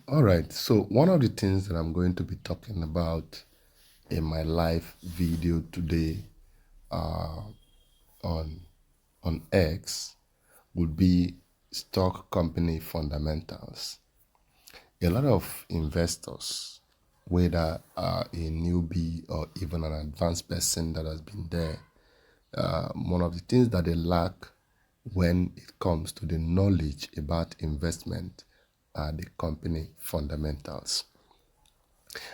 All right. So one of the things that I'm going to be talking about in my live video today on X would be stock company fundamentals. A lot of investors, whether a newbie or even an advanced person that has been there, one of the things that they lack when it comes to the knowledge about investment are the company fundamentals.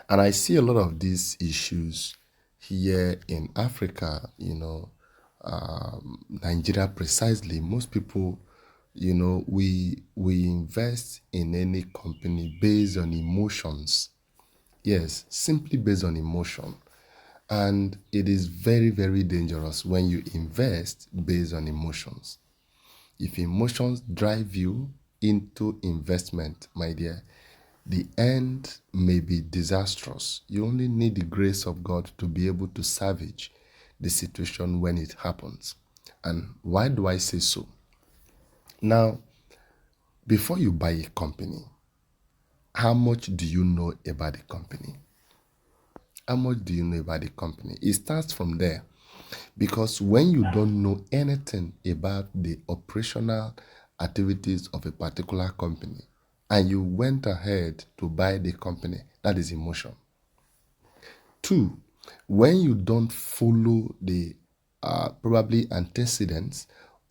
And I see a lot of these issues here in Africa, Nigeria precisely. Most people, we invest in any company based on emotions. Yes, simply based on emotion. And it is very, very dangerous when you invest based on emotions. If emotions drive you into investment, my dear, the end may be disastrous. You only need the grace of God to be able to salvage the situation when it happens. And why do I say so? Now, before you buy a company, how much do you know about the company? How much do you know about the company? It starts from there. Because when you don't know anything about the operational activities of a particular company and you went ahead to buy the company, that is emotion. Two, when you don't follow the probably antecedents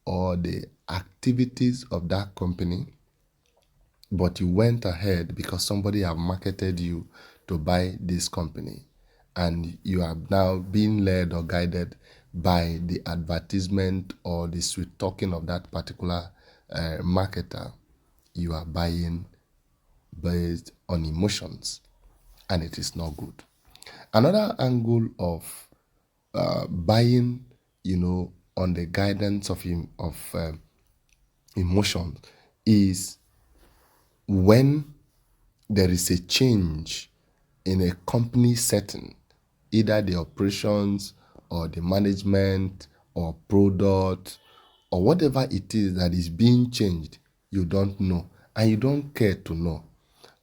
or the activities of that company, but you went ahead because somebody have marketed you to buy this company and you are now being led or guided by the advertisement or the sweet talking of that particular marketer, you are buying based on emotions and it is not good. Another angle of buying, on the guidance of emotions is when there is a change in a company setting, either the operations or the management or product or whatever it is that is being changed, you don't know and you don't care to know.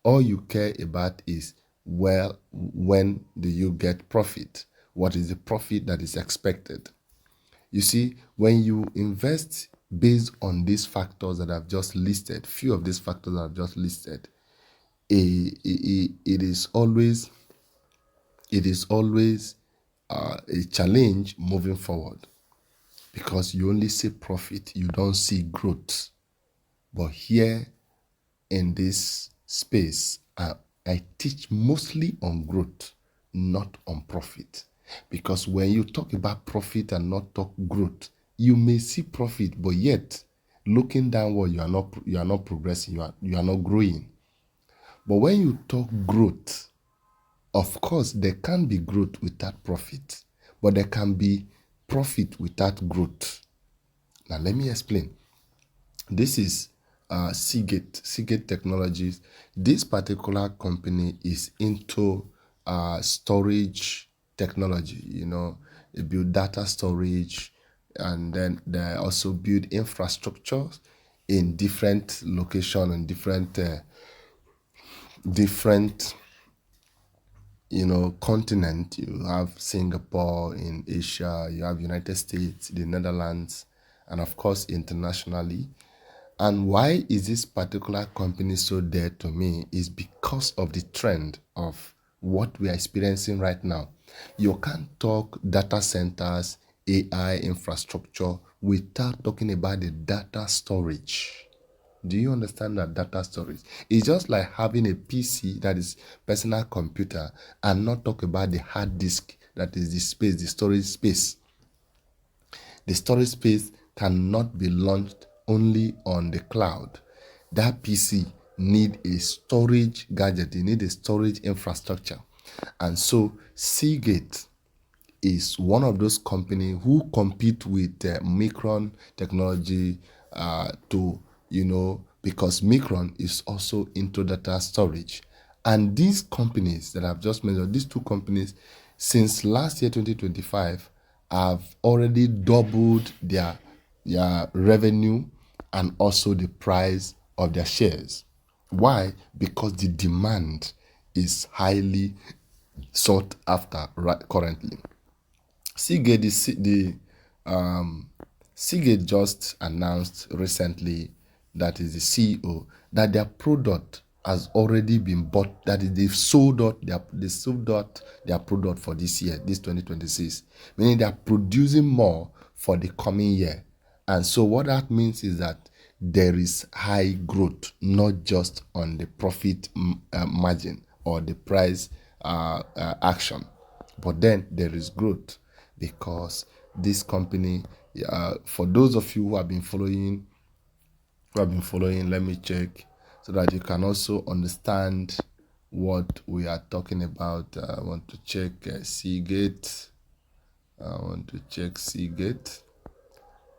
All you care about is, well, when do you get profit? What is the profit that is expected? You see, when you invest based on these factors that I've just listed, few of these factors that I've just listed, it is always a challenge moving forward because you only see profit, you don't see growth. But here in this space, I teach mostly on growth, not on profit. Because when you talk about profit and not talk growth, you may see profit, but yet looking downward, you are not progressing, you are not growing. But when you talk growth, of course, there can be growth without profit, but there can be profit without growth. Now, let me explain. This is Seagate Technologies. This particular company is into storage technology. They build data storage, and then they also build infrastructures in different locations and different continent. You have Singapore in Asia, you have United States, the Netherlands, and of course internationally. And why is this particular company so dear to me is because of the trend of what we are experiencing right now. You can't talk data centers, AI infrastructure without talking about the data storage. Do you understand that data storage? It's just like having a PC that is personal computer and not talk about the hard disk that is the space, the storage space. The storage space cannot be launched only on the cloud. That PC need a storage gadget, you need a storage infrastructure. And so Seagate is one of those companies who compete with Micron technology because Micron is also into data storage. And these companies that I've just mentioned, these two companies, since last year, 2025, have already doubled their revenue and also the price of their shares. Why? Because the demand is highly sought after currently. Seagate, um, Seagate just announced recently, that is the CEO, that their product has already been bought. That is, they sold out their product for this year, this 2026. Meaning they are producing more for the coming year. And so what that means is that there is high growth, not just on the profit margin or the price action, but then there is growth, because this company, for those of you who have been following, let me check so that you can also understand what we are talking about. I want to check Seagate. I want to check Seagate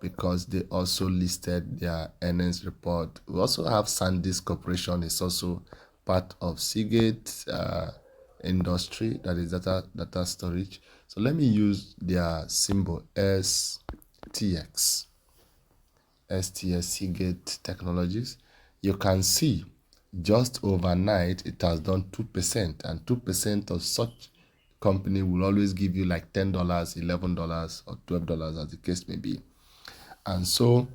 because they also listed their earnings report. We also have SanDisk Corporation is also part of Seagate industry, that is data storage. So let me use their symbol STS Seagate Technologies. You can see just overnight it has done 2%, and 2% of such company will always give you like $10, $11, or $12, as the case may be. And so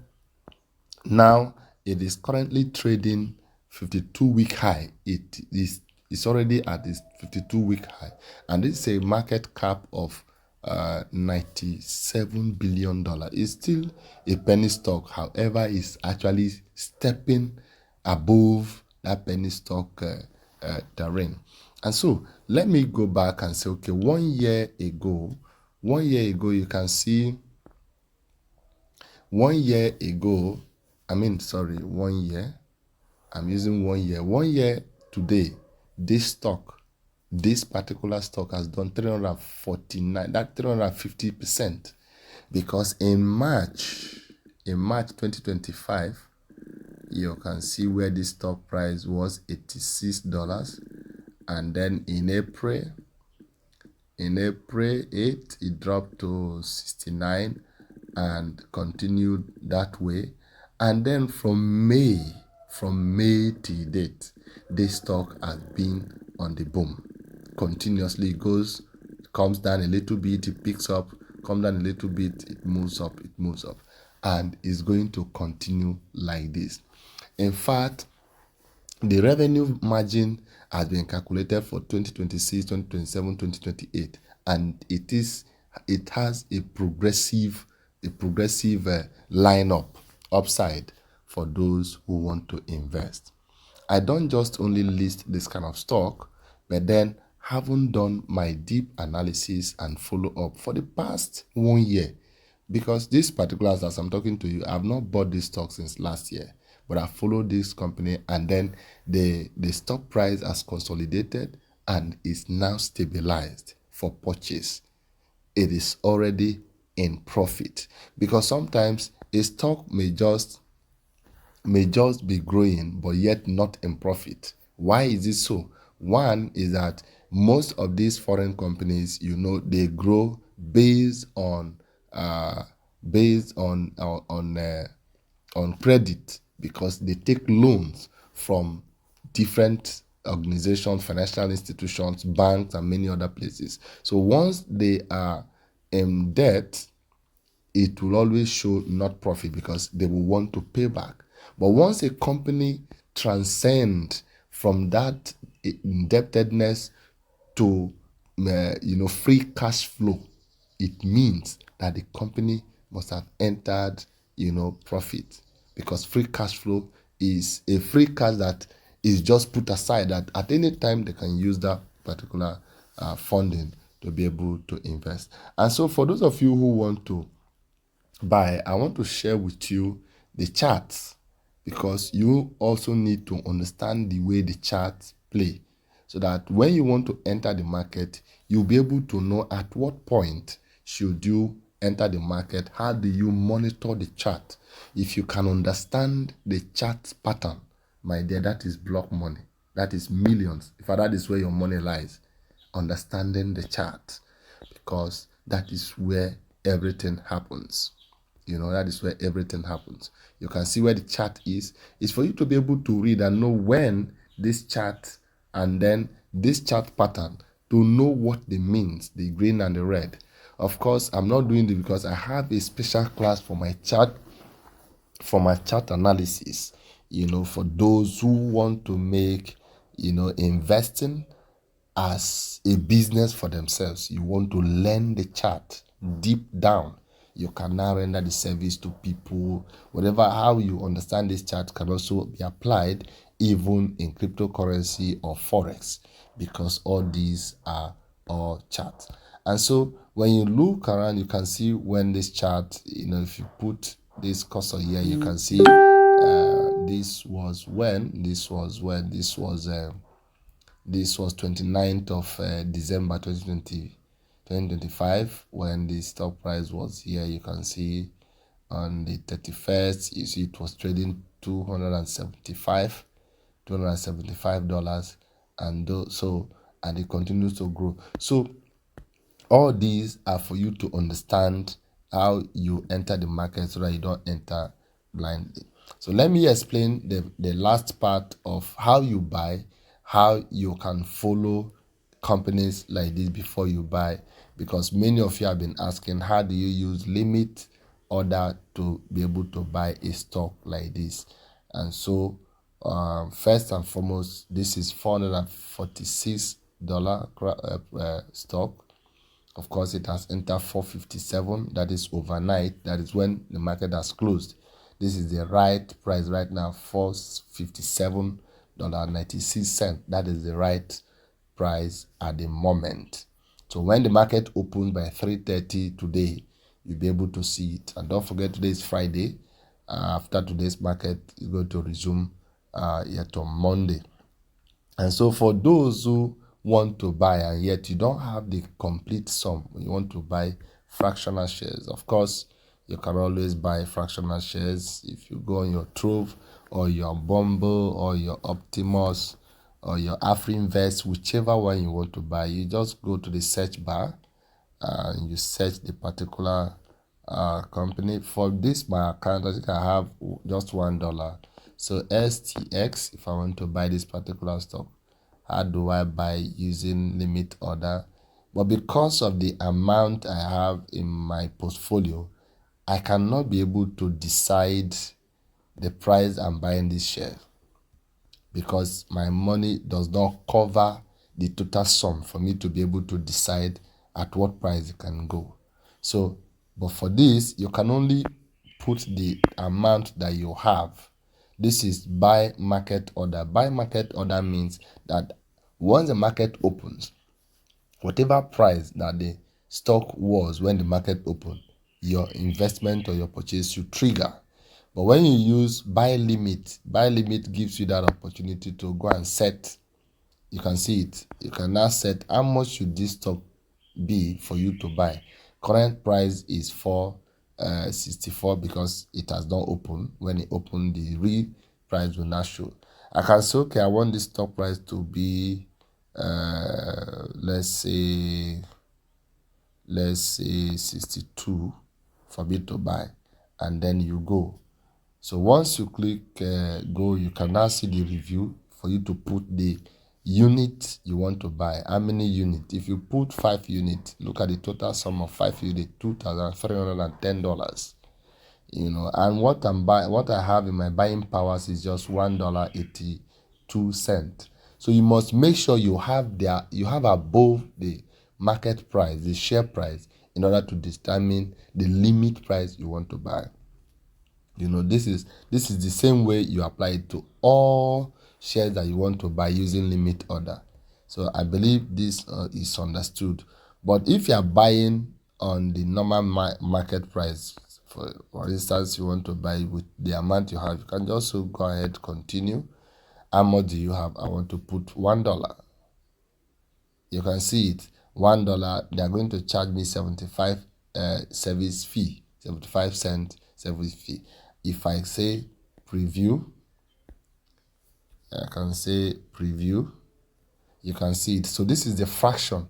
now it is currently trading 52-week high. It's already at its 52-week high, and this is a market cap of $97 billion. It's still a penny stock, however, it's actually stepping above that penny stock terrain. And so let me go back and say, okay, 1 year ago, you can see 1 year ago, I mean, sorry, 1 year. I'm using 1 year. 1 year today, this particular stock has done 349, that 350%. Because in March 2025, you can see where the stock price was $86. And then in April 8th, it dropped to 69 and continued that way. And then from May to date, this stock has been on the boom. Continuously it comes down a little bit, it picks up, comes down a little bit, it moves up, and is going to continue like this. In fact, the revenue margin has been calculated for 2026, 2027, 2028, and it has a progressive lineup upside for those who want to invest. I don't just only list this kind of stock, but then haven't done my deep analysis and follow up for the past 1 year. Because this particular, as I'm talking to you, I've not bought this stock since last year, but I followed this company, and then the stock price has consolidated and is now stabilized for purchase. It is already in profit, because sometimes a stock may just be growing but yet not in profit. Why is it so? One is that most of these foreign companies, they grow based on credit, because they take loans from different organizations, financial institutions, banks, and many other places. So once they are in debt, it will always show not profit, because they will want to pay back. But once a company transcends from that indebtedness to free cash flow, it means that the company must have entered profit, because free cash flow is a free cash that is just put aside, that at any time they can use that particular funding to be able to invest. And so for those of you who want to buy, I want to share with you the charts, because you also need to understand the way the charts play, so that when you want to enter the market, you'll be able to know at what point should you enter the market. How do you monitor the chart? If you can understand the chart pattern, my dear, that is block money. That is millions. In fact, that is where your money lies. Understanding the chart, because that is where everything happens. That is where everything happens. You can see where the chart is. It's for you to be able to read and know when this chart and then this chart pattern, to know what they means, the green and the red. Of course, I'm not doing this because I have a special class for my chart analysis, for those who want to make, investing as a business for themselves. You want to learn the chart deep down. You can now render the service to people. Whatever, how you understand this chart can also be applied even in cryptocurrency or forex, because all these are all charts. And so when you look around, you can see when this chart, if you put this cursor here, you can see this was 29th of December 2025, when the stock price was here. You can see on the 31st, you see it was trading $275, and it continues to grow. So all these are for you to understand how you enter the market so that you don't enter blindly. So let me explain the last part of how you buy, how you can follow companies like this before you buy, because many of you have been asking, how do you use limit order to be able to buy a stock like this? And so first and foremost, this is $446 stock. Of course, it has entered 457. That is overnight. That is when the market has closed. This is the right price right now, $457.96. That is the right price at the moment. So when the market opens by 3:30 today, you'll be able to see it. And don't forget, today is Friday. After today's market is going to resume yet on Monday. And so for those who want to buy and yet you don't have the complete sum, you want to buy fractional shares, of course, you can always buy fractional shares. If you go on your Trove or your Bumble or your Optimus or your AfriInvest, whichever one you want to buy, you just go to the search bar and you search the particular company. For this, my account, I think I have just $1. So STX, if I want to buy this particular stock, how do I buy? Using limit order. But because of the amount I have in my portfolio, I cannot be able to decide the price I'm buying this share, because my money does not cover the total sum for me to be able to decide at what price it can go. So, but for this, you can only put the amount that you have. This is buy market order. Buy market order means that once the market opens, whatever price that the stock was when the market opened, your investment or your purchase should trigger. But when you use buy limit gives you that opportunity to go and set. You can see it. You can now set how much should this stock be for you to buy. Current price is 464 because it has not opened. When it opened, the real price will not show. I can say, okay, I want this stock price to be let's say 62 for me to buy, and then you go. So once you click go, you can now see the review for you to put the unit you want to buy. How many units? If you put 5 units, look at the total sum of 5 units, $2,310. And what I have in my buying powers is just $1.82. So you must make sure you have above the market price, the share price, in order to determine the limit price you want to buy. This is the same way you apply it to all shares that you want to buy using limit order. So I believe this is understood. But if you are buying on the normal market price, for instance, you want to buy with the amount you have, you can just go ahead, continue. How much do you have? I want to put $1. You can see it, $1. They are going to charge me 75 service fee, 75-cent service fee. If I say preview, I can say preview. You can see it. So this is the fraction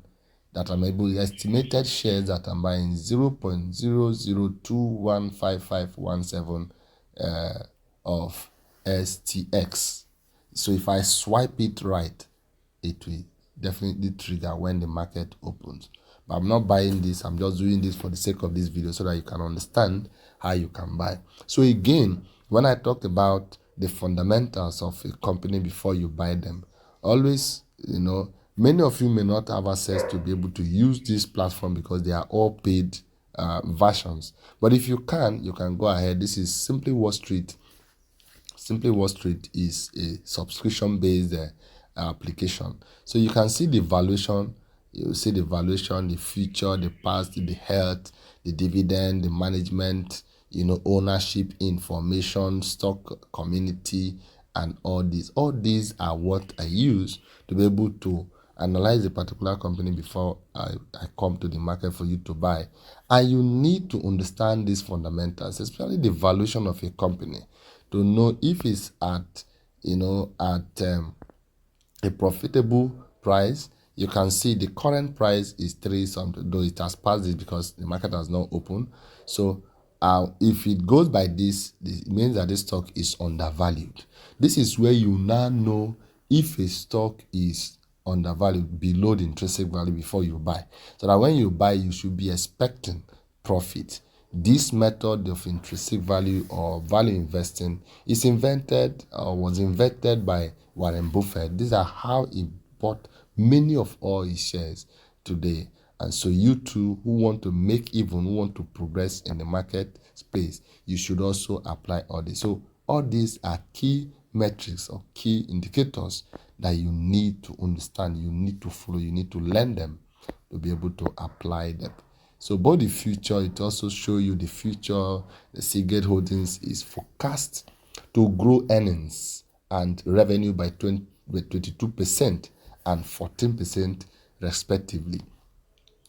that I'm able, estimated shares that I'm buying 0.00215517 of STX. So if I swipe it right, it will definitely trigger when the market opens. But I'm not buying this, I'm just doing this for the sake of this video so that you can understand how you can buy. So again, when I talked about the fundamentals of a company before you buy them, always, many of you may not have access to be able to use this platform because they are all paid versions. But if you can go ahead. This is Simply Wall Street. Simply Wall Street is a subscription-based application. So you can see the valuation. You see the valuation, the future, the past, the health, the dividend, the management, ownership information, stock community, and all these. All these are what I use to be able to analyze a particular company before I come to the market for you to buy. And you need to understand these fundamentals, especially the valuation of a company, to know if it's at a profitable price. You can see the current price is 3 something, though it has passed it because the market has not opened. So if it goes by this, it means that this stock is undervalued. This is where you now know if a stock is undervalued, below the intrinsic value, before you buy. So that when you buy, you should be expecting profit. This method of intrinsic value or value investing is invented or was invented by Warren Buffett. These are how he bought many of all his shares today. And so you too, who want to who want to progress in the market space, you should also apply all this. So all these are key metrics or key indicators that you need to understand, you need to follow, you need to learn them to be able to apply them. So both the future, it also show you the future. The Seagate Holdings is forecast to grow earnings and revenue by 22% and 14% respectively.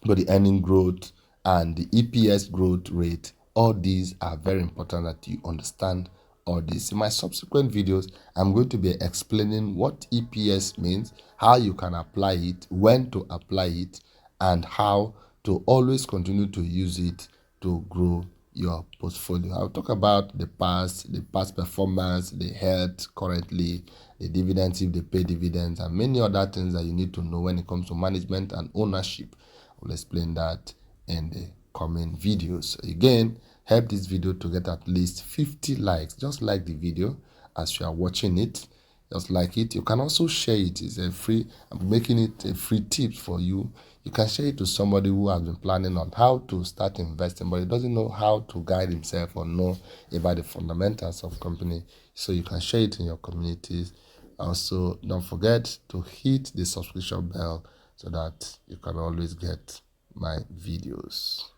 But the earning growth and the EPS growth rate, all these are very important that you understand all this. In my subsequent videos, I'm going to be explaining what EPS means, how you can apply it, when to apply it, and how to always continue to use it to grow your portfolio. I'll talk about the past performance, the health currently, the dividends if they pay dividends, and many other things that you need to know when it comes to management and ownership. I'll explain that in the coming videos. Again, help this video to get at least 50 likes. Just like the video as you are watching it. Just like it. You can also share it. It's a free, I'm making it a free tip for you. You can share it to somebody who has been planning on how to start investing, but he doesn't know how to guide himself or know about the fundamentals of company. So you can share it in your communities. Also, don't forget to hit the subscription bell so that you can always get my videos.